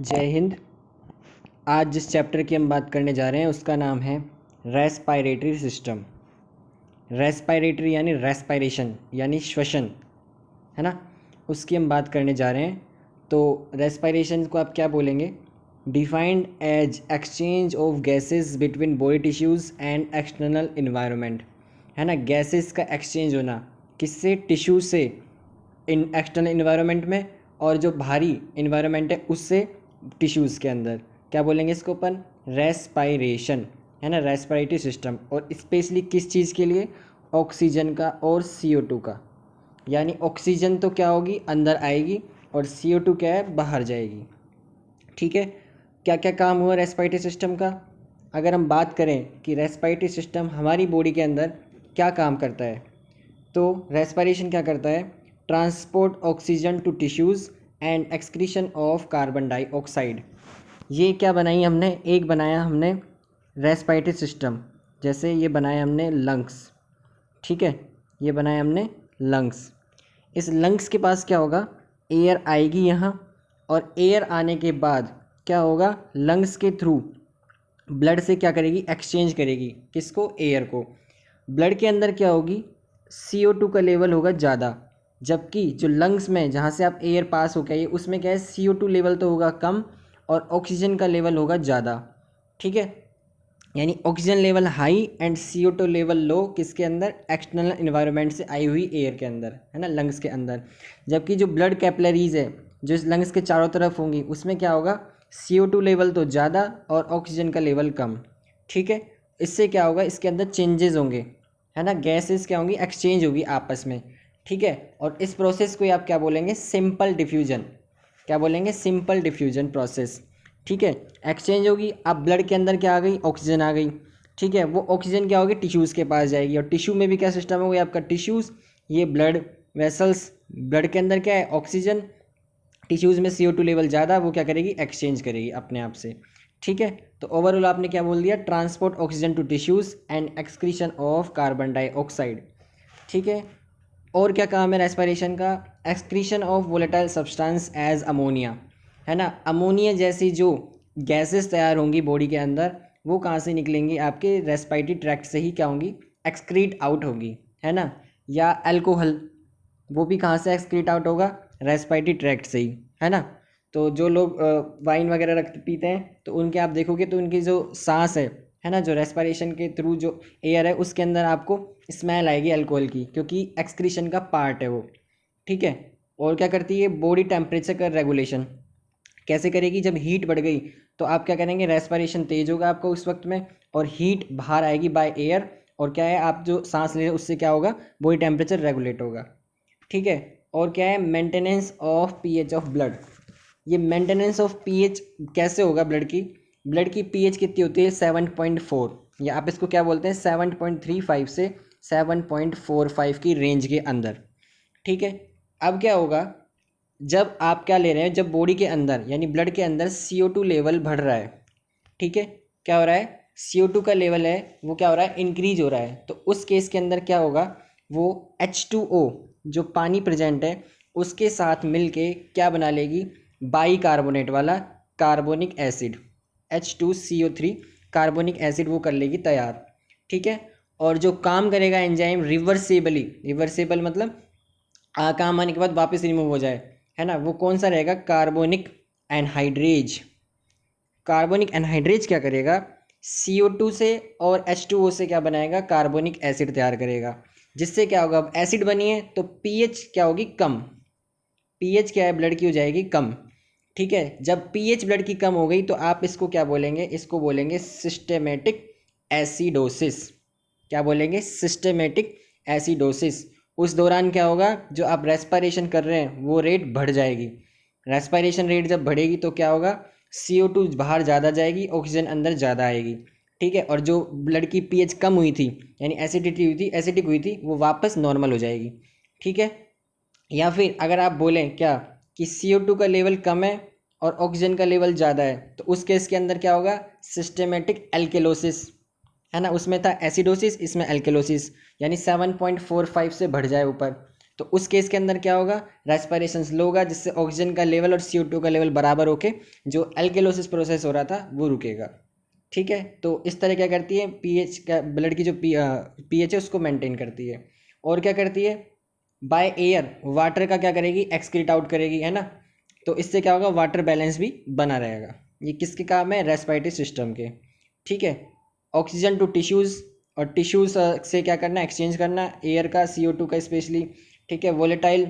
जय हिंद। आज जिस चैप्टर की हम बात करने जा रहे हैं उसका नाम है रेस्पायरेटरी सिस्टम। रेस्पायरेटरी यानी रेस्पायरेशन यानी श्वसन, है ना। उसकी हम बात करने जा रहे हैं। तो रेस्पायरेशन को आप क्या बोलेंगे? Defined as exchange of gases between body tissues and external environment, है ना। गैसेस का एक्सचेंज होना किससे? टिश्यू से इन एक्सटर्नल इन्वायरमेंट में, और जो बाहरी इन्वायरमेंट है उससे टिश्यूज़ के अंदर। क्या बोलेंगे इसको अपन? रेस्पायरेशन, है ना। रेस्पिरेटरी सिस्टम, और स्पेशली किस चीज़ के लिए? ऑक्सीजन का और CO2 का। यानी ऑक्सीजन तो क्या होगी? अंदर आएगी, और CO2 क्या है? बाहर जाएगी। ठीक है। क्या क्या काम हुआ रेस्पिरेटरी सिस्टम का? अगर हम बात करें कि रेस्पिरेटरी सिस्टम हमारी बॉडी के अंदर क्या काम करता है, तो रेस्पिरेशन क्या करता है? Transport oxygen to tissues and excretion of carbon dioxide. ये क्या बनाई हमने? एक बनाया हमने रेस्पिरेटरी सिस्टम। जैसे ये बनाया हमने लंग्स, ठीक है। ये बनाया हमने लंग्स। इस लंग्स के पास क्या होगा? एयर आएगी यहाँ, और एयर आने के बाद क्या होगा? लंग्स के थ्रू ब्लड से क्या करेगी? एक्सचेंज करेगी। किसको? एयर को। ब्लड के अंदर क्या होगी? CO2 का लेवल होगा ज़्यादा, जबकि जो लंग्स में जहाँ से आप एयर पास होकर आइए उसमें क्या है? CO2 लेवल तो होगा कम, और ऑक्सीजन का लेवल होगा ज़्यादा। ठीक है। यानी oxygen level high and CO2 level low. किसके अंदर? एक्सटर्नल इन्वायरमेंट से आई हुई एयर के अंदर, है ना, लंग्स के अंदर। जबकि जो ब्लड कैपिलरीज है जो इस लंग्स के चारों तरफ होंगी उसमें क्या होगा? CO2 लेवल तो ज़्यादा और ऑक्सीजन का लेवल कम। ठीक है। इससे क्या होगा? इसके अंदर चेंजेस होंगे, है ना। गैसेस क्या होंगी? एक्सचेंज होगी आपस में। ठीक है। और इस प्रोसेस को आप क्या बोलेंगे? Simple diffusion. क्या बोलेंगे? Simple diffusion process. ठीक है। एक्सचेंज होगी। अब ब्लड के अंदर क्या आ गई? ऑक्सीजन आ गई। ठीक है। वो ऑक्सीजन क्या होगी? टिश्यूज़ के पास जाएगी, और टिश्यू में भी क्या सिस्टम होगा? आपका टिश्यूज़, ये ब्लड वेसल्स। ब्लड के अंदर क्या है? ऑक्सीजन। टिश्यूज़ में CO2 लेवल ज़्यादा, वो क्या करेगी? एक्सचेंज करेगी अपने आप से। ठीक है। तो ओवरऑल आपने क्या बोल दिया? Transport oxygen to tissues and excretion of carbon dioxide. ठीक है। और क्या काम है रेस्पिरेशन का? Excretion of volatile substance as ammonia, है ना। अमोनिया जैसी जो गैसेस तैयार होंगी बॉडी के अंदर, वो कहाँ से निकलेंगी? आपके रेस्पिरेटरी ट्रैक्ट से ही क्या होंगी? एक्सक्रीट आउट होगी, है ना। या अल्कोहल, वो भी कहाँ से एक्सक्रीट आउट होगा? रेस्पिरेटरी ट्रैक्ट से ही, है ना। तो जो लोग वाइन वगैरह रख पीते हैं तो उनके आप देखोगे तो उनकी जो सांस है ना, जो रेस्पिरेशन के थ्रू जो एयर है उसके अंदर आपको स्मेल आएगी अल्कोहल की, क्योंकि एक्सक्रीशन का पार्ट है वो। ठीक है। और क्या करती है? बॉडी टेम्परेचर का रेगुलेशन कैसे करेगी? जब हीट बढ़ गई तो आप क्या करेंगे? रेस्पिरेशन तेज होगा आपको उस वक्त में, और हीट बाहर आएगी बाय एयर, और क्या है? आप जो सांस ले रहे हैं उससे क्या होगा? बॉडी टेम्परेचर रेगुलेट होगा। ठीक है। और क्या है? Maintenance of pH of blood. ये मेंटेनेंस ऑफ pH कैसे होगा ब्लड की? ब्लड की pH कितनी होती है? 7.4, या आप इसको क्या बोलते हैं? 7.35 से 7.45 की रेंज के अंदर। ठीक है। अब क्या होगा? जब आप क्या ले रहे हैं? जब बॉडी के अंदर यानी ब्लड के अंदर CO2 लेवल बढ़ रहा है, ठीक है, क्या हो रहा है? CO2 का लेवल है वो क्या हो रहा है? इंक्रीज हो रहा है। तो उस केस के अंदर क्या होगा? वो H2O जो पानी प्रेजेंट है उसके साथ मिलके क्या बना लेगी? बाई कार्बोनेट वाला carbonic acid, H2CO3 carbonic acid वो कर लेगी तैयार। ठीक है। और जो काम करेगा एंजाइम रिवर्सेबली, रिवर्सेबल मतलब काम आने के बाद वापस रिमूव हो जाए, है ना, वो कौन सा रहेगा? Carbonic anhydrase. कार्बोनिक एनहाइड्रेज क्या करेगा? CO2 से और H2O से क्या बनाएगा? कार्बोनिक एसिड तैयार करेगा। जिससे क्या होगा? अब एसिड बनी है तो pH क्या होगी? कम। pH क्या है? ब्लड की हो जाएगी कम। ठीक है। जब pH ब्लड की कम हो गई तो आप इसको क्या बोलेंगे? इसको बोलेंगे सिस्टेमेटिक एसिडोसिस। क्या बोलेंगे? Systematic acidosis. उस दौरान क्या होगा? जो आप रेस्पिरेशन कर रहे हैं वो रेट बढ़ जाएगी। रेस्पिरेशन रेट जब बढ़ेगी तो क्या होगा? CO2 बाहर ज़्यादा जाएगी, ऑक्सीजन अंदर ज़्यादा आएगी। ठीक है। और जो ब्लड की pH कम हुई थी यानी एसिडिटी हुई थी, एसिडिक हुई थी, वो वापस नॉर्मल हो जाएगी। ठीक है। या फिर अगर आप बोलें क्या कि CO2 का लेवल कम है और ऑक्सीजन का लेवल ज़्यादा है, तो उस केस के अंदर क्या होगा? सिस्टेमेटिक एल्केलोसिस, है ना। उसमें था एसिडोसिस, इसमें एल्केलोसिस, यानी 7.45 से बढ़ जाए ऊपर, तो उस केस के अंदर क्या होगा, रेस्पिरेशन स्लो होगा, जिससे ऑक्सीजन का लेवल और CO2 का लेवल बराबर होके जो एल्केलोसिस प्रोसेस हो रहा था वो रुकेगा। ठीक है, तो इस तरह क्या करती है, पीएच का, ब्लड की जो पीएच है उसको मेंटेन करती है। और क्या करती है, बाय एयर वाटर का क्या करेगी, एक्सक्रीट आउट करेगी, है ना। तो इससे क्या होगा, वाटर बैलेंस भी बना रहेगा। ये किसके काम है, रेस्पिरेटरी सिस्टम के। ठीक है, ऑक्सीजन टू टिश्यूज़, और टिश्यूज़ से क्या करना, एक्सचेंज करना एयर का, CO2 का स्पेशली। ठीक है, वोलेटाइल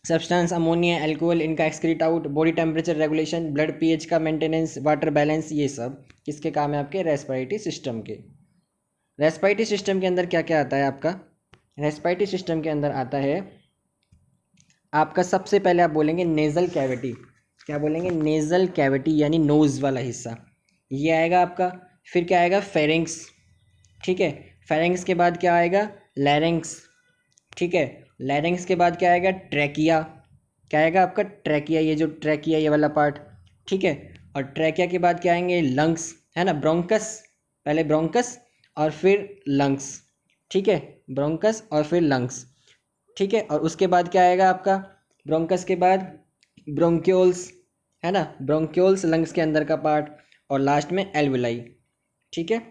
सब्सटेंस, अमोनिया, अल्कोहल, इनका excrete out, body temperature regulation, blood pH का मेंटेनेंस, वाटर बैलेंस, ये सब किसके काम है, आपके रेस्पिरेटरी सिस्टम के। रेस्पिरेटरी सिस्टम के अंदर क्या क्या आता है आपका, रेस्पिरेटरी सिस्टम के अंदर आता है आपका, सबसे पहले आप बोलेंगे नेजल कैविटी। क्या बोलेंगे, नेजल कैविटी यानी नोज वाला हिस्सा, ये आएगा आपका। फिर क्या आएगा, फेरिंग्स। ठीक है, फेरिंग्स के बाद क्या आएगा, लैरिंग्स। ठीक है, लैरिंग्स के बाद क्या आएगा, ट्रैकिया। क्या आएगा आपका, ट्रैकिया, ये जो ट्रैकिया ये वाला पार्ट। ठीक है, और ट्रैकिया के बाद क्या आएंगे, लंग्स, है ना, ब्रोंकस, पहले ब्रोंकस और फिर लंग्स। ठीक है, ब्रोंकस और फिर लंग्स। ठीक है, और उसके बाद क्या आएगा आपका, ब्रोंकस के बाद ब्रोंक्योल्स, है ना, ब्रोंक्योल्स लंग्स के अंदर का पार्ट, और लास्ट में एल्वुलाई। ठीक है,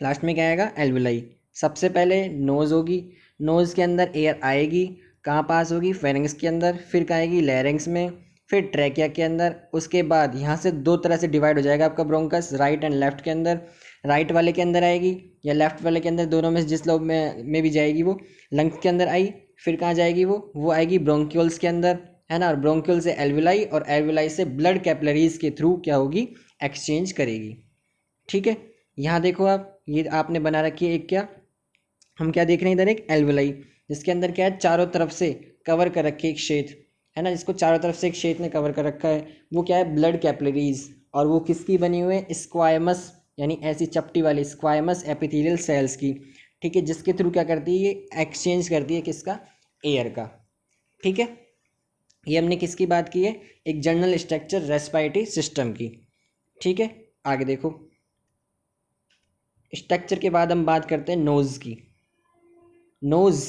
लास्ट में क्या आएगा, एल्वुलाई। सबसे पहले नोज़ होगी, नोज़ के अंदर एयर आएगी, कहाँ पास होगी, फेरिंग्स के अंदर, फिर कहाँ आएगी, लैरिंग्स में, फिर ट्रैकिया के अंदर। उसके बाद यहाँ से दो तरह से डिवाइड हो जाएगा आपका ब्रोंकस, राइट एंड लेफ्ट के अंदर। राइट वाले के अंदर आएगी या लेफ्ट वाले के अंदर, दोनों में से जिस लोग में भी जाएगी वो, लंग्स के अंदर आई। फिर कहाँ जाएगी वो आएगी ब्रोंक्यूल्स के अंदर, है ना, और ब्रोंक्यूल से एल्वुलाई, और एल्वुलाई से ब्लड कैपिलरीज के थ्रू क्या होगी, एक्सचेंज करेगी। ठीक है, यहाँ देखो आप, ये आपने बना रखी है एक, क्या हम क्या देख रहे हैं इधर, एक एल्वुलाई, जिसके अंदर क्या है, चारों तरफ से कवर कर रखी है एक क्षेत्र, है ना, जिसको चारों तरफ से एक क्षेत्र ने कवर कर रखा है, वो क्या है, ब्लड कैपिलरीज। और वो किसकी बनी हुई है, स्क्वायमस, यानी ऐसी चपटी वाली स्क्वायमस एपिथेलियल सेल्स की। ठीक है, जिसके थ्रू क्या करती है, ये एक्सचेंज करती है किसका, एयर का। ठीक है, ये हमने किसकी बात की है, एक जनरल स्ट्रक्चर रेस्पिरेटरी सिस्टम की। ठीक है, आगे देखो, स्ट्रक्चर के बाद हम बात करते हैं नोज़ की। नोज़,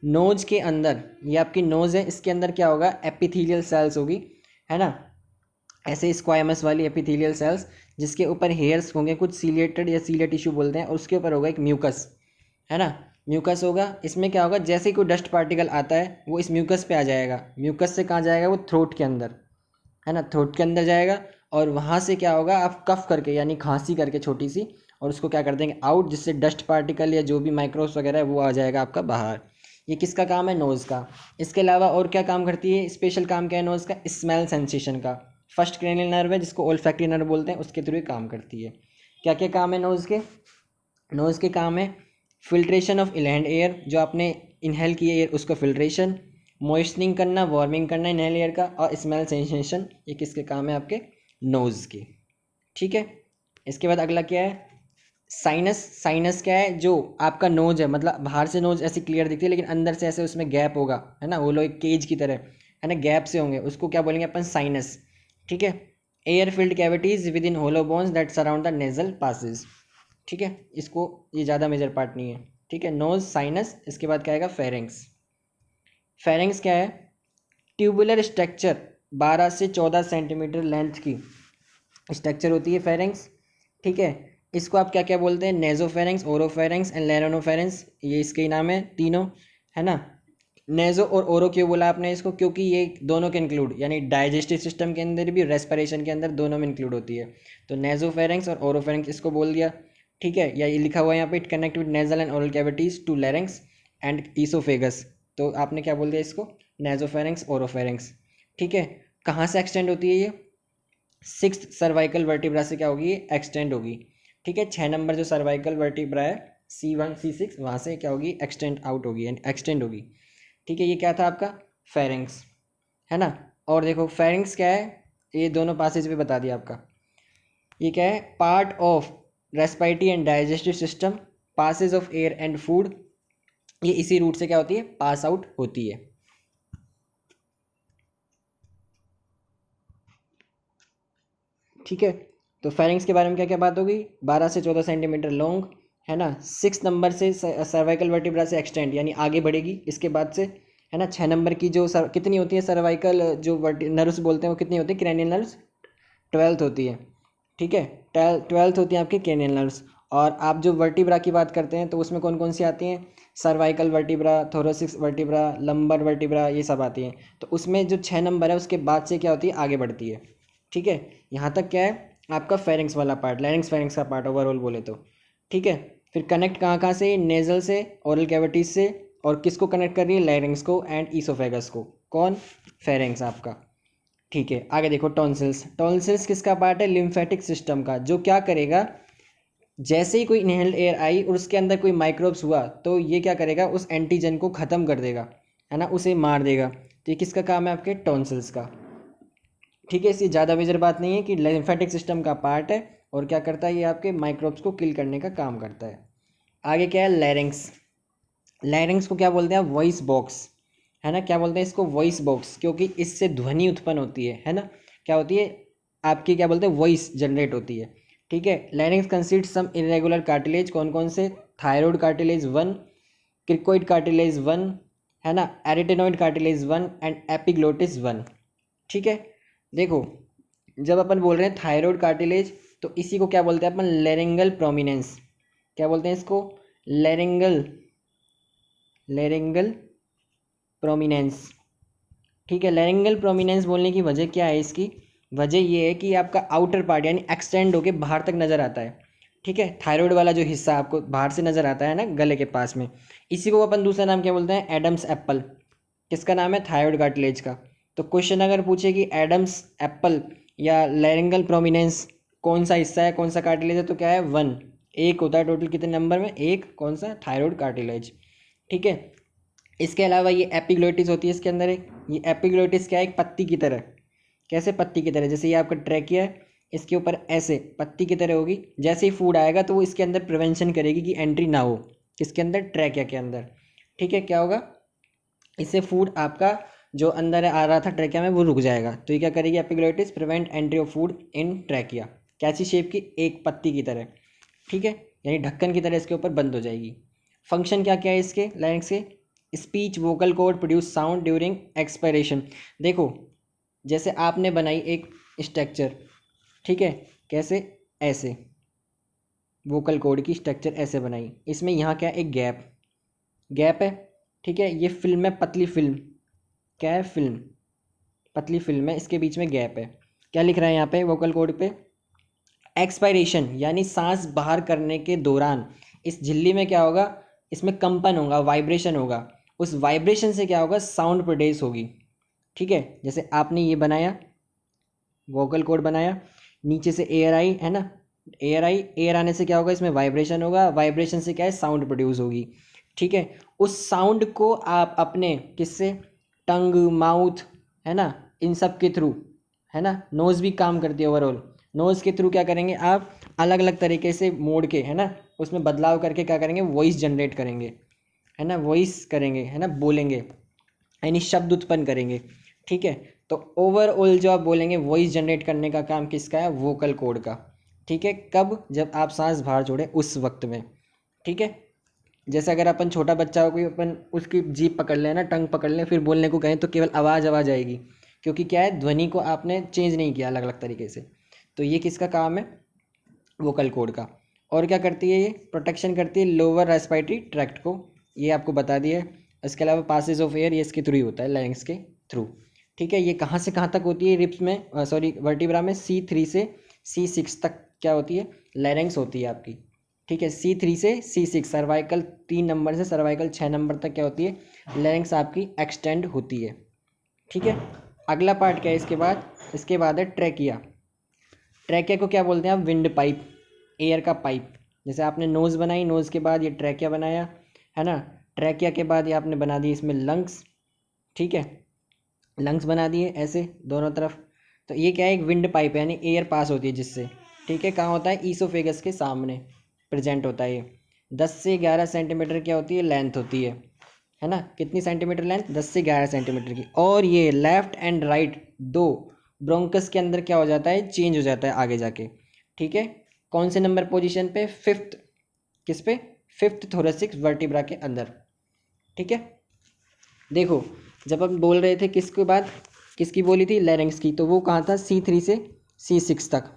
नोज के अंदर, ये आपकी नोज़ है, इसके अंदर क्या होगा, एपिथेलियल सेल्स होगी, है ना, ऐसे स्क्वायमस वाली एपिथेलियल सेल्स, जिसके ऊपर हेयर्स होंगे कुछ, सीलिएटेड या सीलिया टिश्यू बोलते हैं, और उसके ऊपर होगा एक म्यूकस, है ना, म्यूकस होगा। इसमें क्या होगा, जैसे ही कोई डस्ट पार्टिकल आता है वो इस म्यूकस पे आ जाएगा, म्यूकस से कहाँ जाएगा, वो थ्रोट के अंदर, है ना, थ्रोट के अंदर जाएगा, और वहाँ से क्या होगा, आप कफ करके यानी खांसी करके छोटी सी, और उसको क्या कर देंगे आउट, जिससे डस्ट पार्टिकल या जो भी माइक्रोब्स वगैरह है वो आ जाएगा आपका बाहर। ये किसका काम है, नोज़ का। इसके अलावा और क्या काम करती है, स्पेशल काम क्या है नोज़ का, स्मेल सेंसेशन का। फर्स्ट क्रेनियल नर्व है, जिसको ओल्फैक्टरी नर्व बोलते हैं, उसके थ्रू ही काम करती है। क्या क्या काम है नोज़ के, नोज़ के काम है फिल्ट्रेशन ऑफ इनहेल्ड एयर, जो आपने इनहेल किए एयर उसको फिल्ट्रेशन, मॉइस्चनिंग करना, वार्मिंग करना इनहेल एयर का, और स्मेल सेंसेशन, ये किसके काम है, आपके नोज़ के। ठीक है, इसके बाद अगला क्या है, साइनस। साइनस क्या है, जो आपका नोज है, मतलब बाहर से नोज ऐसी क्लियर दिखती है, लेकिन अंदर से ऐसे उसमें गैप होगा, है ना, वो लोग एक केज की तरह, है ना, गैप से होंगे, उसको क्या बोलेंगे अपन, साइनस। ठीक है, air filled cavities within hollow bones that surround the nasal passage. ठीक है, इसको, ये ज़्यादा मेजर पार्ट नहीं है। ठीक है, नोज, साइनस, इसके बाद क्या आएगा, फेरेंक्स। फेरेंक्स क्या है, ट्यूबुलर स्ट्रक्चर, 12 से 14 सेंटीमीटर लेंथ की स्ट्रक्चर होती है फेरेंक्स। ठीक है, इसको आप क्या क्या बोलते हैं, नेजोफेरेंक्स, ओरोफेरेंक्स एंड लेरोनोफेरेंक्स, ये इसके नाम है तीनों, है ना। नेजो और ओरो क्यों बोला आपने इसको, क्योंकि ये दोनों के इंक्लूड, यानी डाइजेस्टिव सिस्टम के अंदर भी, रेस्पिरेशन के अंदर, दोनों में इंक्लूड होती है। तो नेजोफेरेंक्स और ओरोफेरेंक्स इसको बोल दिया। ठीक है, या ये लिखा हुआ है यहाँ पे, it connect with nasal and oral cavities to larynx and oesophagus. तो आपने क्या बोल दिया इसको, नेजोफेरेंक्स, ओरोफेरेंक्स। ठीक है, कहाँ से एक्सटेंड होती है ये, सिक्स्थ सर्वाइकल वर्टिब्रा से क्या होगी, एक्सटेंड होगी। ठीक है, 6 नंबर जो सर्वाइकल वर्टिब्रा है, C1 C6, वहाँ से क्या होगी, एक्सटेंड आउट होगी, एक्सटेंड होगी। ठीक है, ये क्या था आपका, फेरिंग्स, है ना। और देखो फेरिंग्स क्या है, ये दोनों पासेज पे बता दिया आपका। ये क्या है, part of respiratory and digestive system, passage of air and food, ये इसी रूट से क्या होती है, पास आउट होती है। ठीक है, तो फेरिंग्स के बारे में क्या क्या बात होगी, 12 से 14 सेंटीमीटर लॉन्ग, है ना, 6 नंबर से सर्वाइकल वर्टिब्रा से एक्सटेंड, यानी आगे बढ़ेगी इसके बाद से, है ना। 6 नंबर की जो कितनी होती है सर्वाइकल जो नर्व्स बोलते हैं वो कितनी होती है, क्रैनियल नर्व्स 12th होती है, ठीक है। 12th होती है आपकी क्रैनियल नर्व्स। और आप जो वर्टिब्रा की बात करते हैं तो उसमें कौन कौन सी आती हैं, cervical vertebra, thoracic vertebra, lumbar vertebra, ये सब आती हैं। तो उसमें जो 6 नंबर है उसके बाद से क्या होती है, आगे बढ़ती है, ठीक है। यहाँ तक क्या है आपका फेरिंग्स वाला पार्ट, लैरिंग्स फेरिंग्स का पार्ट ओवरऑल बोले तो, ठीक है। फिर कनेक्ट कहाँ कहाँ से, नेजल से, ओरल कैविटीज से, और किसको कनेक्ट कर रही है, लैरिंग्स को एंड ईसोफेगस को, कौन, फेरिंग्स आपका, ठीक है। आगे देखो टॉन्सिल्स, टॉन्सिल्स किसका पार्ट है, लिम्फेटिक सिस्टम का, जो क्या करेगा, जैसे ही कोई इनहेल्ड एयर आई और उसके अंदर कोई माइक्रोब्स हुआ तो ये क्या करेगा, उस एंटीजन को ख़त्म कर देगा, है ना, उसे मार देगा। तो ये किसका काम है, आपके टॉन्सिल्स का, ठीक है। इससे ज़्यादा मेजर बात नहीं है कि लिम्फेटिक सिस्टम का पार्ट है और क्या करता है, ये आपके माइक्रोब्स को किल करने का काम करता है। आगे क्या है, लैरिंग्स, लैरिंग्स को क्या बोलते हैं, वॉइस बॉक्स, है ना। क्या बोलते हैं इसको, वॉइस बॉक्स, क्योंकि इससे ध्वनि उत्पन्न होती है ना, क्या होती है आपकी, क्या बोलते हैं, वॉइस जनरेट होती है, ठीक है। लैरिंग्स कंसिस्ट सम इरेगुलर कार्टिलेज, कौन कौन से, थायरॉइड कार्टिलेज 1, क्रिकोइड कार्टिलेज 1, है ना, एरिटेनॉइड कार्टिलेज 1 एंड एपिग्लोटिस 1, ठीक है। देखो जब अपन बोल रहे हैं थायरॉइड कार्टिलेज तो इसी को क्या बोलते हैं अपन, लेरिंगल प्रोमिनेंस, क्या बोलते हैं इसको, लेरिंगल, लेरिंगल प्रोमिनेंस, ठीक है। लेरिंगल प्रोमिनेंस बोलने की वजह क्या है, इसकी वजह ये है कि आपका आउटर पार्ट यानी एक्सटेंड होके बाहर तक नज़र आता है, ठीक है। थायराइड वाला जो हिस्सा आपको बाहर से नज़र आता है ना गले के पास में, इसी को अपन दूसरा नाम क्या बोलते हैं, एडम्स एप्पल, किसका नाम है, थायराइड कार्टिलेज का। तो क्वेश्चन अगर पूछे कि एडम्स एप्पल या लेरिंगल प्रोमिनेंस कौन सा हिस्सा है, कौन सा कार्टिलेज है, तो क्या है, 1, एक होता है टोटल कितने नंबर में, एक, कौन सा, थायराइड कार्टिलेज, ठीक है। इसके अलावा ये एपिग्लोटिस होती है इसके अंदर एक, ये एपिग्लोटिस क्या है, एक पत्ती की तरह, कैसे, पत्ती की तरह, जैसे ये आपका ट्रैकिया है इसके ऊपर ऐसे पत्ती की तरह होगी, जैसे ही फूड आएगा तो वो इसके अंदर प्रिवेंशन करेगी कि एंट्री ना हो, किसके अंदर, ट्रैकिया के अंदर, ठीक है। क्या होगा, इससे फूड आपका जो अंदर आ रहा था ट्रैकिया में वो रुक जाएगा, तो ये क्या करेगी, epiglottis prevent entry of food in trachea, कैसी शेप की, एक पत्ती की तरह, ठीक है, यानी ढक्कन की तरह इसके ऊपर बंद हो जाएगी। फंक्शन क्या क्या है इसके, लाइन्स के, speech vocal cord produce sound during expiration. देखो जैसे आपने बनाई एक स्ट्रक्चर, ठीक है, कैसे, ऐसे वोकल कोड की स्ट्रक्चर ऐसे बनाई, इसमें यहाँ क्या एक गैप, गैप है, ठीक है। ये फिल्म है, पतली फिल्म, क्या है, फिल्म, पतली फिल्म है, इसके बीच में गैप है। क्या लिख रहा है यहाँ पे वोकल कोड पे, एक्सपायरेशन यानी सांस बाहर करने के दौरान इस झिल्ली में क्या होगा, इसमें कंपन होगा, वाइब्रेशन होगा, उस वाइब्रेशन से क्या होगा, साउंड प्रोड्यूस होगी, ठीक है। जैसे आपने ये बनाया, वोकल कोड बनाया, नीचे से एयर आई, है ना, एयर आई, एयर आने से क्या होगा, इसमें वाइब्रेशन होगा, वाइब्रेशन से क्या है, साउंड प्रोड्यूस होगी, ठीक है। उस साउंड को आप अपने किससे, टंग, माउथ, है ना, इन सब के थ्रू, है ना, नोज़ भी काम करती है ओवरऑल, नोज़ के थ्रू क्या करेंगे आप, अलग अलग तरीके से मोड़ के, है ना, उसमें बदलाव करके क्या करेंगे, वॉइस जनरेट करेंगे, है ना, वॉइस करेंगे, है ना, बोलेंगे, यानी शब्द उत्पन्न करेंगे, ठीक है। तो ओवरऑल जो आप बोलेंगे वॉइस जनरेट करने का काम किसका है, वोकल कोड का, ठीक है। कब, जब आप सांस बाहर छोड़े उस वक्त में, ठीक है। जैसे अगर अपन छोटा बच्चा हो कोई, अपन उसकी जीभ पकड़ लें ना, टंग पकड़ लें, फिर बोलने को कहें तो केवल आवाज़ आवाज़ आएगी, क्योंकि क्या है, ध्वनि को आपने चेंज नहीं किया अलग अलग तरीके से। तो ये किसका काम है, वोकल कोड का। और क्या करती है, ये प्रोटेक्शन करती है लोअर रेस्पिरेटरी ट्रैक्ट को, ये आपको बता दिया है। इसके अलावा पासेज ऑफ एयर ये इसके थ्रू ही होता है, लैरिंग्स के थ्रू, ठीक है। ये कहाँ से कहाँ तक होती है, रिप्स में, सॉरी वर्टिब्रा में C3 से C6 तक क्या होती है, लैरिंग्स होती है आपकी, ठीक है। C3 से C6 सर्वाइकल 3 नंबर से सर्वाइकल 6 नंबर तक क्या होती है, लैरिंग्स आपकी एक्सटेंड होती है, ठीक है। अगला पार्ट क्या है इसके बाद, इसके बाद है ट्रैकिया। ट्रैकिया को क्या बोलते हैं आप, विंड पाइप, एयर का पाइप। जैसे आपने नोज़ बनाई, नोज़ के बाद ये ट्रैकिया बनाया, है ना, ट्रैकिया के बाद ये आपने बना दी इसमें लंग्स, ठीक है, लंग्स बना दिए ऐसे दोनों तरफ। तो ये क्या है, एक विंड पाइप है, यानी एयर पास होती है जिससे, ठीक है। कहाँ होता है, ईसोफेगस के सामने प्रेजेंट होता है ये। 10 से 11 सेंटीमीटर क्या होती है, लेंथ होती है ना, कितनी सेंटीमीटर लेंथ, 10 से 11 सेंटीमीटर की। और ये लेफ्ट एंड राइट दो ब्रोंकस के अंदर क्या हो जाता है, चेंज हो जाता है आगे जाके, ठीक है। कौन से नंबर पोजीशन पे, 5th, किस पे, 5th थोरेसिक वर्टिब्रा के अंदर, ठीक है। देखो, जब हम बोल रहे थे किसके बाद, किसकी बोली थी, लैरिंक्स की, तो वो कहाँ था, C3 से C6 तक।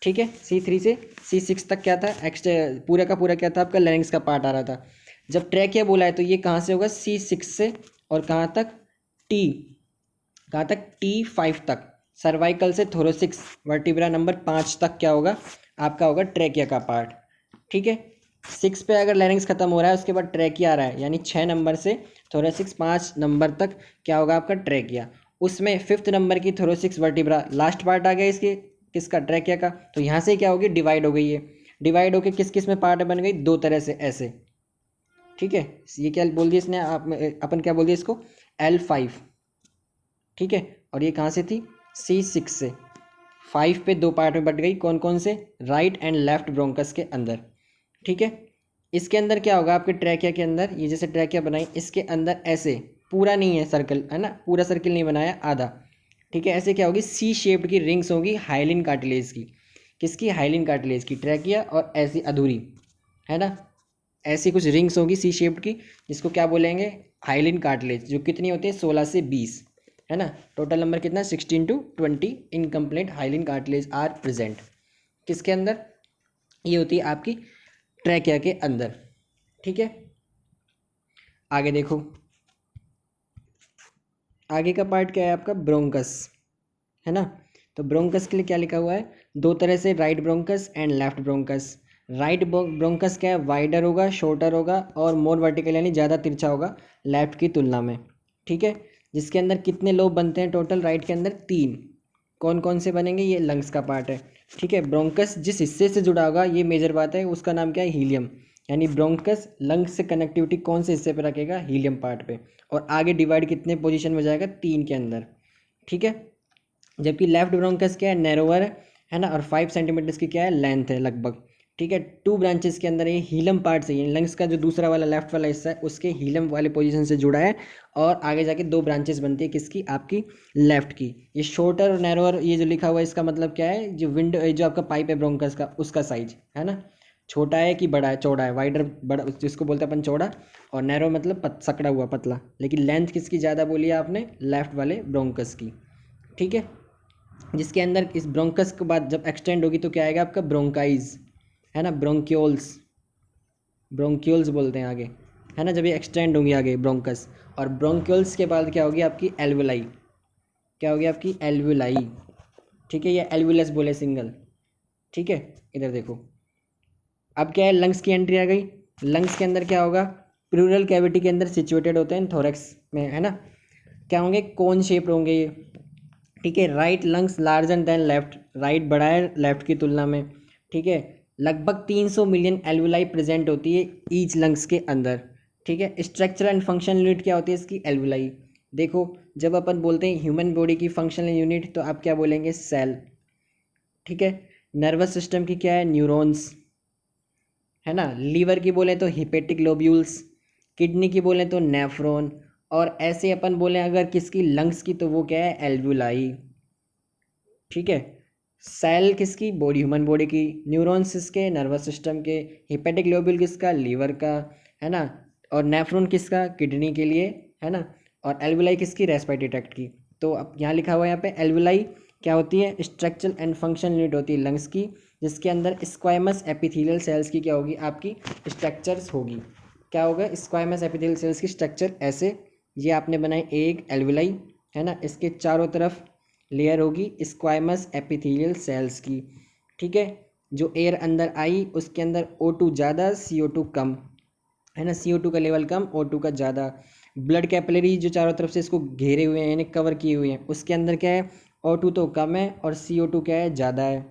ठीक है, C3 से C6 तक क्या था, एक्स्ट्रा पूरा का पूरा क्या था आपका, लैरिंक्स का पार्ट आ रहा था। जब ट्रैकिया बोला है तो ये कहाँ से होगा, C6 से, और कहाँ तक, टी, कहाँ तक, T5 तक। सर्वाइकल से थोरोसिक्स वर्टिब्रा नंबर 5 तक क्या होगा आपका, होगा ट्रैकिया का पार्ट। ठीक है, 6 पे अगर लैरिंक्स खत्म हो रहा है उसके बाद ट्रैकिया आ रहा है, यानी 6 नंबर से थोरोसिक्स 5 नंबर तक क्या होगा आपका, ट्रैकिया। उसमें 5th नंबर की थोरोसिक्स वर्टिब्रा लास्ट पार्ट आ गया इसके, किसका, ट्रैकिया का। तो यहाँ से क्या होगी, डिवाइड हो गई है, डिवाइड होकर किस किस में पार्ट बन गई, दो तरह से ऐसे। ठीक है, ये क्या बोल दिया इसने, आप अपन क्या बोल दिया इसको, L5। ठीक है, और ये कहाँ से थी, C6 से। 5 पे दो पार्ट में बट गई, कौन कौन से, राइट एंड लेफ्ट ब्रोंकस के अंदर। ठीक है, इसके अंदर क्या होगा आपके ट्रैकिया के अंदर, ये जैसे ट्रैकिया बनाई इसके अंदर ऐसे, पूरा नहीं है सर्कल, है ना, पूरा सर्कल नहीं बनाया, आधा। ठीक है, ऐसे क्या होगी, C शेप्ड की रिंग्स होगी हाइलिन कार्टिलेज की, किसकी, हाइलिन कार्टिलेज की, ट्रैकिया, और ऐसी अधूरी, है ना, ऐसी कुछ रिंग्स होगी C शेप्ड की, जिसको क्या बोलेंगे, हाइलिन कार्टिलेज, जो कितनी होती है, 16 से 20, है ना। टोटल नंबर कितना, 16 to 20 incomplete hyaline cartilage are present, किसके अंदर, ये होती है आपकी ट्रैकिया के अंदर। ठीक है, आगे देखो, आगे का पार्ट क्या है आपका, ब्रोंकस, है ना। तो ब्रोंकस के लिए क्या लिखा हुआ है, दो तरह से, right bronchus and left bronchus. Right bronchus क्या है, वाइडर होगा, शॉर्टर होगा, और मोर वर्टिकल यानी ज़्यादा तिरछा होगा लेफ्ट की तुलना में। ठीक है, जिसके अंदर कितने लोब बनते हैं टोटल, राइट के अंदर 3। कौन कौन से बनेंगे, ये लंग्स का पार्ट है। ठीक है, ब्रोंकस जिस हिस्से से जुड़ा होगा, ये मेजर बात है, उसका नाम क्या है, हीलियम। यानी ब्रोंकस लंग्स से कनेक्टिविटी कौन से हिस्से पे रखेगा, हीलियम पार्ट पे। और आगे डिवाइड कितने पोजीशन में जाएगा, 3 के अंदर। ठीक है, जबकि लेफ्ट ब्रोंकस क्या है, नैरोवर है ना, और 5 सेंटीमीटर की क्या है, लेंथ है लगभग। ठीक है, 2 ब्रांचेस के अंदर ये हीलम पार्ट से, ये लंग्स का जो दूसरा वाला लेफ्ट वाला हिस्सा है उसके हीलम वाले पोजीशन से जुड़ा है, और आगे जाके 2 ब्रांचेस बनती है, किसकी, आपकी लेफ्ट की। ये शॉर्टर और नैरोवर, ये जो लिखा हुआ है इसका मतलब क्या है, जो विंडो, जो आपका पाइप है ब्रोंकस का, उसका साइज है ना, छोटा है कि बड़ा है, चौड़ा है, वाइडर बड़ा जिसको बोलते हैं अपन चौड़ा, और नैरो मतलब सकड़ा हुआ, पतला। लेकिन लेंथ किसकी ज़्यादा बोली है आपने, लेफ्ट वाले ब्रोंकस की। ठीक है, जिसके अंदर इस ब्रोंकस के बाद जब एक्सटेंड होगी तो क्या आएगा आपका, ब्रोंकाइज, है ना, ब्रोंक्यूल्स, ब्रोंक्यूल्स बोलते हैं आगे, है ना, जब ये एक्सटेंड होंगी आगे ब्रोंकस। और ब्रोंक्यूल्स के बाद क्या होगी आपकी, एल्वुलाई, क्या होगी आपकी, एल्वुलाई। ठीक है, ये एल्वुलस बोले सिंगल। ठीक है, इधर देखो, अब क्या है, लंग्स की एंट्री आ गई। लंग्स के अंदर क्या होगा, प्लूरल कैविटी के अंदर सिचुएटेड होते हैं, थोरैक्स में, है ना, क्या होंगे, कोन शेप होंगे ये। ठीक है, right lungs larger than left, right बड़ा है लेफ्ट की तुलना में। ठीक है, लगभग 300 मिलियन एल्वुलाई प्रेजेंट होती है ईच लंग्स के अंदर। ठीक है, स्ट्रक्चर एंड फंक्शनल यूनिट क्या होती है इसकी, एल्वुलाई। देखो, जब अपन बोलते हैं ह्यूमन बॉडी की फंक्शनल यूनिट तो आप क्या बोलेंगे, सेल। ठीक है, नर्वस सिस्टम की क्या है, न्यूरॉन्स, है ना। लीवर की बोले तो हिपेटिक लोब्यूल्स, किडनी की बोले तो नेफ्रॉन, और ऐसे अपन बोले अगर किसकी, लंग्स की, तो वो क्या है, एल्वुलाई। ठीक है, सेल किसकी, बॉडी, ह्यूमन बॉडी की, न्यूरॉन्स किसके, नर्वस सिस्टम के, हिपेटिक लोब्यूल किसका, लीवर का, है ना, और नेफ्रॉन किसका, किडनी के लिए, है ना, और एल्वुलाई किसकी, रेस्पिरेटरी ट्रैक्ट की। तो अब यहाँ लिखा हुआ है यहाँ पे, एल्वुलाई क्या होती है, स्ट्रक्चरल एंड फंक्शनल यूनिट होती है लंग्स की, जिसके अंदर स्क्वायमस एपिथेलियल सेल्स की क्या होगी आपकी, स्ट्रक्चर्स होगी। क्या होगा, स्क्वायमस एपिथेलियल सेल्स की स्ट्रक्चर ऐसे, ये आपने बनाई एक एल्वुलाई, है ना, इसके चारों तरफ लेयर होगी स्क्वायमस एपिथेलियल सेल्स की। ठीक है, जो एयर अंदर आई उसके अंदर O2 ज़्यादा, CO2 कम, है ना, CO2 का लेवल कम, O2 का ज़्यादा। ब्लड कैपिलरी जो चारों तरफ से इसको घेरे हुए हैं यानी कवर किए हुए हैं, उसके अंदर क्या है, O2 तो कम है और CO2 क्या है, ज़्यादा है।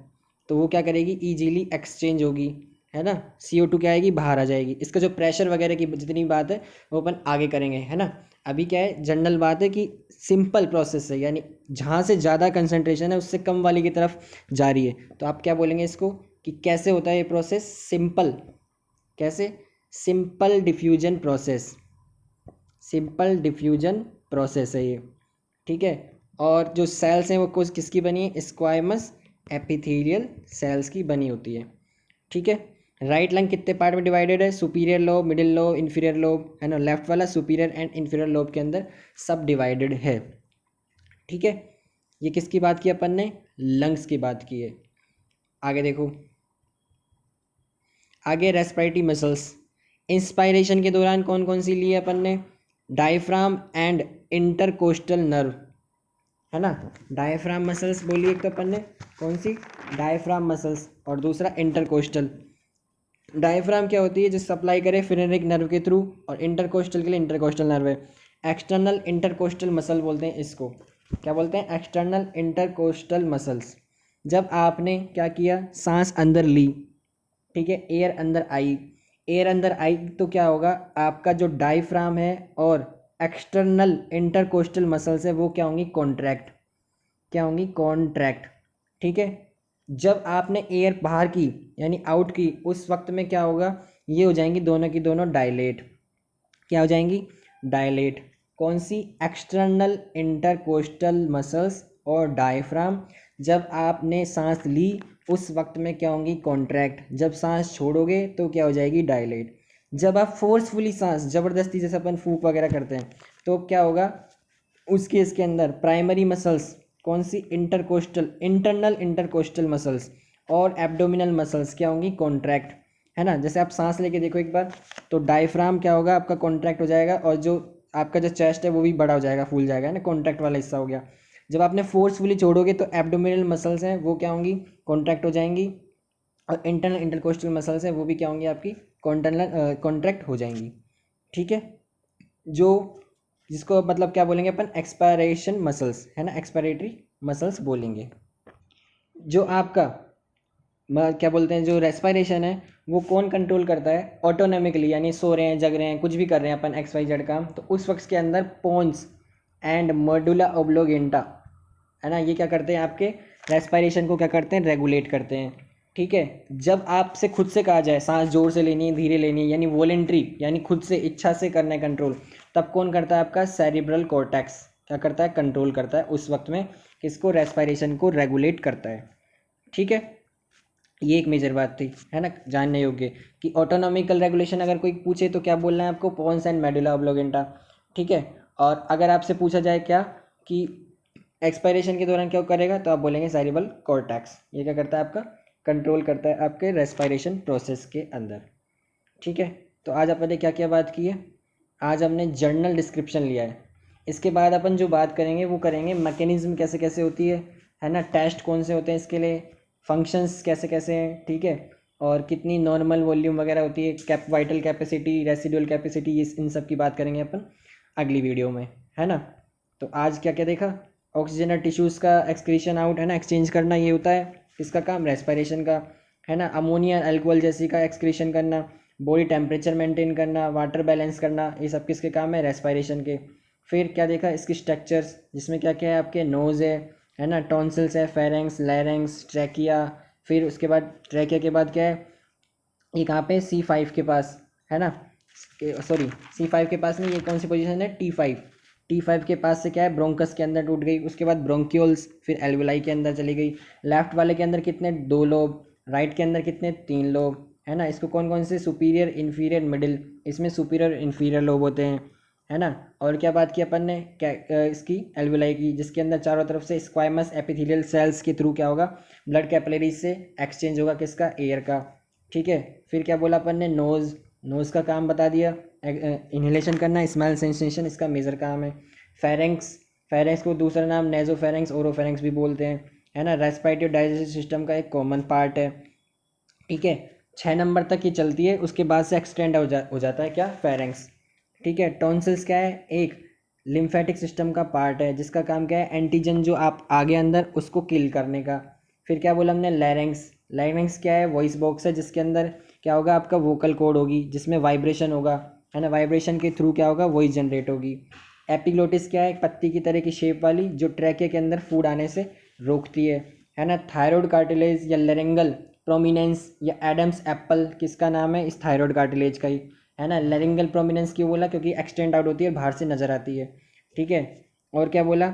तो वो क्या करेगी, ईजीली एक्सचेंज होगी, है ना, CO2 क्या आएगी, बाहर आ जाएगी। इसका जो प्रेशर वगैरह की जितनी बात है वो अपन आगे करेंगे, है ना। अभी क्या है, जनरल बात है कि सिंपल प्रोसेस है, यानी जहाँ से ज़्यादा कंसंट्रेशन है उससे कम वाली की तरफ जा रही है। तो आप क्या बोलेंगे इसको, कि कैसे होता है ये प्रोसेस, सिंपल, कैसे, simple diffusion process, simple diffusion process है ये। ठीक है, और जो सेल्स हैं वो कुछ किसकी बनी है, स्क्वायमस एपिथेलियल सेल्स की बनी होती है। ठीक है, राइट लंग कितने पार्ट में डिवाइडेड है? Superior lobe, middle lobe, inferior lobe, है ना। लेफ्ट वाला सुपीरियर एंड इन्फीरियर लोब के अंदर सब डिवाइडेड है। ठीक है, ये किसकी बात की अपन ने? लंग्स की बात की है। आगे देखो, आगे रेस्पिरेटरी मसल्स। इंस्पायरेशन के दौरान कौन कौन सी ली है अपन ने? डायफ्राम एंड इंटरकोस्टल नर्व, है ना। डायफ्राम मसल्स बोलिए एक तो अपन ने, कौन सी? डायफ्राम मसल्स, और दूसरा इंटरकोस्टल। डायफ्राम क्या होती है? जो सप्लाई करे फिनेरिक नर्व के थ्रू, और इंटरकोस्टल के लिए इंटरकोस्टल नर्व है। एक्सटर्नल इंटरकोस्टल मसल बोलते हैं इसको। क्या बोलते हैं? External intercostal muscles. जब आपने क्या किया, सांस अंदर ली, ठीक है, एयर अंदर आई, एयर अंदर आई तो क्या होगा, आपका जो डायफ्राम है और एक्सटर्नल इंटरकोस्टल मसल्स है वो क्या होंगी? कॉन्ट्रैक्ट। क्या होंगी? कॉन्ट्रैक्ट। ठीक है, जब आपने एयर बाहर की यानी आउट की, उस वक्त में क्या होगा, ये हो जाएंगी दोनों की दोनों डायलेट। क्या हो जाएंगी? डायलेट। कौन सी? एक्सटर्नल इंटरकोस्टल मसल्स और डायफ्राम। जब आपने सांस ली उस वक्त में क्या होंगी? कॉन्ट्रैक्ट। जब सांस छोड़ोगे तो क्या हो जाएगी? डायलेट। जब आप फोर्सफुली सांस, ज़बरदस्ती जैसे अपन फूंक वगैरह करते हैं, तो क्या होगा उस केस के अंदर? प्राइमरी मसल्स कौन सी? इंटरकोस्टल, इंटरनल इंटरकोस्टल मसल्स और एब्डोमिनल मसल्स क्या होंगी? कॉन्ट्रैक्ट, है ना। जैसे आप सांस लेके देखो एक बार, तो डायफ्राम क्या होगा? आपका कॉन्ट्रैक्ट हो जाएगा, और जो आपका जो चेस्ट है वो भी बड़ा हो जाएगा, फूल जाएगा, है ना। कॉन्ट्रैक्ट वाला हिस्सा हो गया। जब आपने फोर्सफुली छोड़ोगे तो एब्डोमिनल मसल्स हैं वो क्या होंगी? कॉन्ट्रैक्ट हो जाएंगी, और इंटरनल इंटरकोस्टल मसल्स हैं वो भी क्या होंगी? आपकी कॉन्ट्रैक्ट हो जाएंगी। ठीक है, जो जिसको मतलब क्या बोलेंगे अपन? एक्सपायरेशन मसल्स, है ना, एक्सपायरेटरी मसल्स बोलेंगे। जो आपका क्या बोलते हैं, जो रेस्पिरेशन है वो कौन कंट्रोल करता है? ऑटोनॉमिकली, यानी सो रहे हैं, जग रहे हैं, कुछ भी कर रहे हैं अपन एक्स वाई जेड काम, तो उस वक्त के अंदर पोन्स एंड मेडुला ओब्लोगेंटा, है ना, ये क्या करते हैं? आपके रेस्पिरेशन को क्या करते हैं? रेगुलेट करते हैं। ठीक है, जब आपसे खुद से कहा जाए सांस जोर से लेनी है, धीरे लेनी है, यानी वॉलेंट्री, यानी खुद से इच्छा से करना है कंट्रोल, तब कौन करता है? आपका सेरिब्रल कॉर्टेक्स क्या करता है? कंट्रोल करता है उस वक्त में। किसको? रेस्पिरेशन को रेगुलेट करता है। ठीक है, ये एक मेजर बात थी, है ना, जानने योग्य, कि ऑटोनॉमिकल रेगुलेशन अगर कोई पूछे तो क्या बोलना है आपको? Pons and medulla oblongata. ठीक है, और अगर आपसे पूछा जाए क्या, कि एक्सपायरेशन के दौरान क्या करेगा, तो आप बोलेंगे सेरिब्रल कॉर्टेक्स। ये क्या करता है? आपका कंट्रोल करता है आपके रेस्पिरेशन प्रोसेस के अंदर। ठीक है, तो आज अपन ने क्या क्या बात की है? आज हमने जर्नल डिस्क्रिप्शन लिया है। इसके बाद अपन जो बात करेंगे वो करेंगे मैकेनिज्म कैसे कैसे होती है ना, टेस्ट कौन से होते हैं इसके लिए, फंक्शंस कैसे कैसे हैं, ठीक है, और कितनी नॉर्मल वॉल्यूम वगैरह होती है, वाइटल कैपेसिटी, रेसिडुअल कैपेसिटी, ये इन सब की बात करेंगे अपन अगली वीडियो में, है ना। तो आज क्या क्या देखा? ऑक्सीजन और टिश्यूज़ का एक्सक्रीशन आउट, है ना, एक्सचेंज करना, ये होता है किसका काम? रेस्पिरेशन का, है ना। अमोनिया, अल्कोहल जैसी का एक्सक्रीशन करना, बॉडी टेम्परेचर मेंटेन करना, वाटर बैलेंस करना, ये सब किसके काम है? रेस्पिरेशन के। फिर क्या देखा? इसकी स्ट्रक्चर्स, जिसमें क्या क्या है? आपके नोज़ है ना, टॉन्सिल्स है, फेरेंक्स, लैरेंक्स, ट्रैकिया। फिर उसके बाद ट्रैकिया के बाद क्या है? ये कहाँ पे? C5 के पास, है ना, सॉरी C5 के पास नहीं, ये कौन सी पोजीशन है? T5 के पास से क्या है? ब्रोंकस के अंदर टूट गई, उसके बाद ब्रोंक्यूल्स, फिर एल्वुलाई के अंदर चली गई। लेफ्ट वाले के अंदर कितने? 2 लोब। राइट के अंदर कितने? 3 लोब, है ना। इसको कौन कौन से? सुपीरियर, इन्फीरियर, मिडिल, इसमें सुपीरियर इन्फीरियर लोब होते हैं, है ना। और क्या बात की अपन ने? क्या इसकी? एल्वुलाई की, जिसके अंदर चारों तरफ से स्क्वाइमस एपिथेलियल सेल्स के थ्रू क्या होगा? ब्लड कैपिलरीज से एक्सचेंज होगा किसका? एयर का। ठीक है, फिर क्या बोला अपन ने? नोज़, नोज़ का काम बता दिया, इन्हेलेशन करना, स्मेल सेंसेशन इसका मेजर काम है। फेरेंक्स, फेरेंक्स को दूसरा नाम नेजोफेरेंक्स, ओरोफेरेंक्स भी बोलते हैं, है ना। रेस्पिरेटरी डाइजेस्टिव सिस्टम का एक कॉमन पार्ट है। ठीक है, 6 नंबर तक ये चलती है, उसके बाद से एक्सटेंड हो जाता है क्या? फेरेंक्स। ठीक है, टॉन्सिल्स क्या है? एक लिम्फेटिक सिस्टम का पार्ट है, जिसका काम क्या है? एंटीजन जो आप आगे अंदर उसको किल करने का। फिर क्या बोला हमने? लैरिंक्स, लैरिंक्स क्या है? वॉइस बॉक्स है, जिसके अंदर क्या होगा? आपका वोकल कॉर्ड होगी, जिसमें वाइब्रेशन होगा, है ना, वाइब्रेशन के थ्रू क्या होगा? वॉइस जनरेट होगी। एपिग्लोटिस क्या है? एक पत्ती की तरह की शेप वाली, जो ट्रैके के अंदर फूड आने से रोकती है ना। थायराइड कार्टिलेज या लेरेंगल प्रोमिनेंस या एडम्स एप्पल किसका नाम है? इस थायराइड कार्टिलेज का ही, है ना। लेरेंगल प्रोमिनेंस क्यों बोला? क्योंकि एक्सटेंड आउट होती है, बाहर से नज़र आती है। ठीक है, और क्या बोला?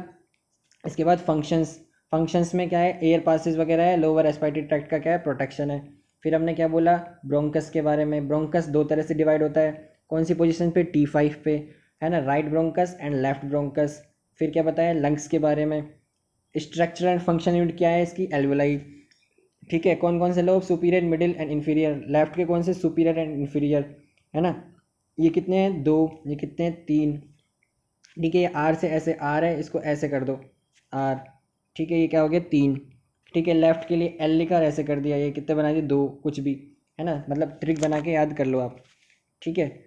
इसके बाद फंक्शंस, फंक्शंस में क्या है? एयर पासिस वगैरह है, लोअर रेस्पिरेटरी ट्रैक्ट का क्या है? प्रोटेक्शन है। फिर हमने क्या बोला ब्रोंकस के बारे में, ब्रोंकस दो तरह से डिवाइड होता है, कौन सी पोजीशन पे, T5 पे, है ना, right bronchus and left bronchus. फिर क्या बताया लंग्स के बारे में, स्ट्रक्चर एंड फंक्शन यूनिट क्या है इसकी, एल्वुलाई। ठीक है, कौन कौन से लोग, superior, middle and inferior, left के कौन से, सुपीरियर एंड इन्फीरियर, है ना। ये कितने हैं, दो, ये कितने हैं, तीन। ठीक है, ये आर से ऐसे आर है, इसको ऐसे कर दो आर। ठीक है, ये क्या हो गया, तीन। ठीक है, लेफ्ट के लिए एल लिखा और ऐसे कर दिया, ये कितने बना दिए, दो, कुछ भी, है ना, मतलब ट्रिक बना के याद कर लो आप। ठीक है,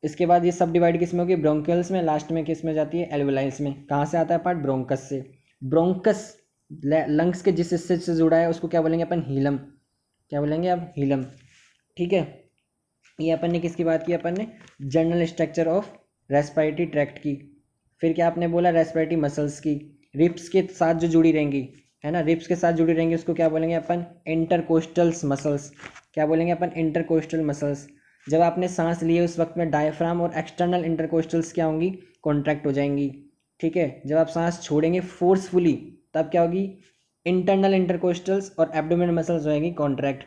इसके बाद ये सब डिवाइड किस में होगी, ब्रोंकियल्स में, लास्ट में किस में जाती है, एल्वुलाइल्स में। कहाँ से आता है पार्ट, ब्रोंकस से। ब्रोंकस लंग्स के जिस हिस्से से जुड़ा है उसको क्या बोलेंगे अपन, हीलम। क्या बोलेंगे अब, हीलम। ठीक है, ये अपन ने किसकी बात की, अपन ने general structure of respiratory tract की। फिर क्या आपने बोला, रेस्पिरेटरी मसल्स की, रिप्स के साथ जो जुड़ी रहेंगी, है ना, रिप्स के साथ जुड़ी रहेंगी उसको क्या बोलेंगे अपन, इंटरकोस्टल्स मसल्स। क्या बोलेंगे अपन, इंटरकोस्टल मसल्स। जब आपने सांस लिए उस वक्त में डायफ्राम और एक्सटर्नल इंटरकोस्टल्स क्या होंगी, कॉन्ट्रैक्ट हो जाएंगी। ठीक है, जब आप सांस छोड़ेंगे फोर्सफुली तब क्या होगी, इंटरनल इंटरकोस्टल्स और एब्डोमेन मसल्स हो जाएंगी कॉन्ट्रैक्ट।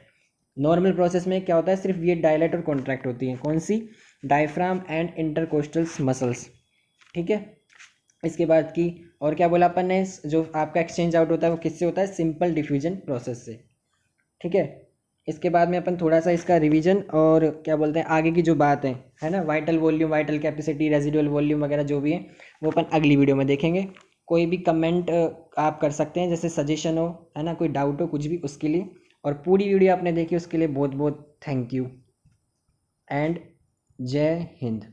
नॉर्मल प्रोसेस में क्या होता है, सिर्फ ये डायलेट और कॉन्ट्रैक्ट होती हैं, कौन सी, डायफ्राम एंड इंटरकोस्टल्स मसल्स। ठीक है, इसके बाद की और क्या बोला अपन ने, जो आपका एक्सचेंज आउट होता है वो किससे होता है, सिंपल डिफ्यूजन प्रोसेस से। ठीक है, इसके बाद में अपन थोड़ा सा इसका रिवीजन और क्या बोलते हैं आगे की जो बात है ना, vital volume, vital capacity, residual volume वगैरह जो भी है वो अपन अगली वीडियो में देखेंगे। कोई भी कमेंट आप कर सकते हैं, जैसे सजेशन हो, है ना, कोई डाउट हो, कुछ भी, उसके लिए। और पूरी वीडियो आपने देखी उसके लिए बहुत बहुत थैंक यू एंड जय हिंद।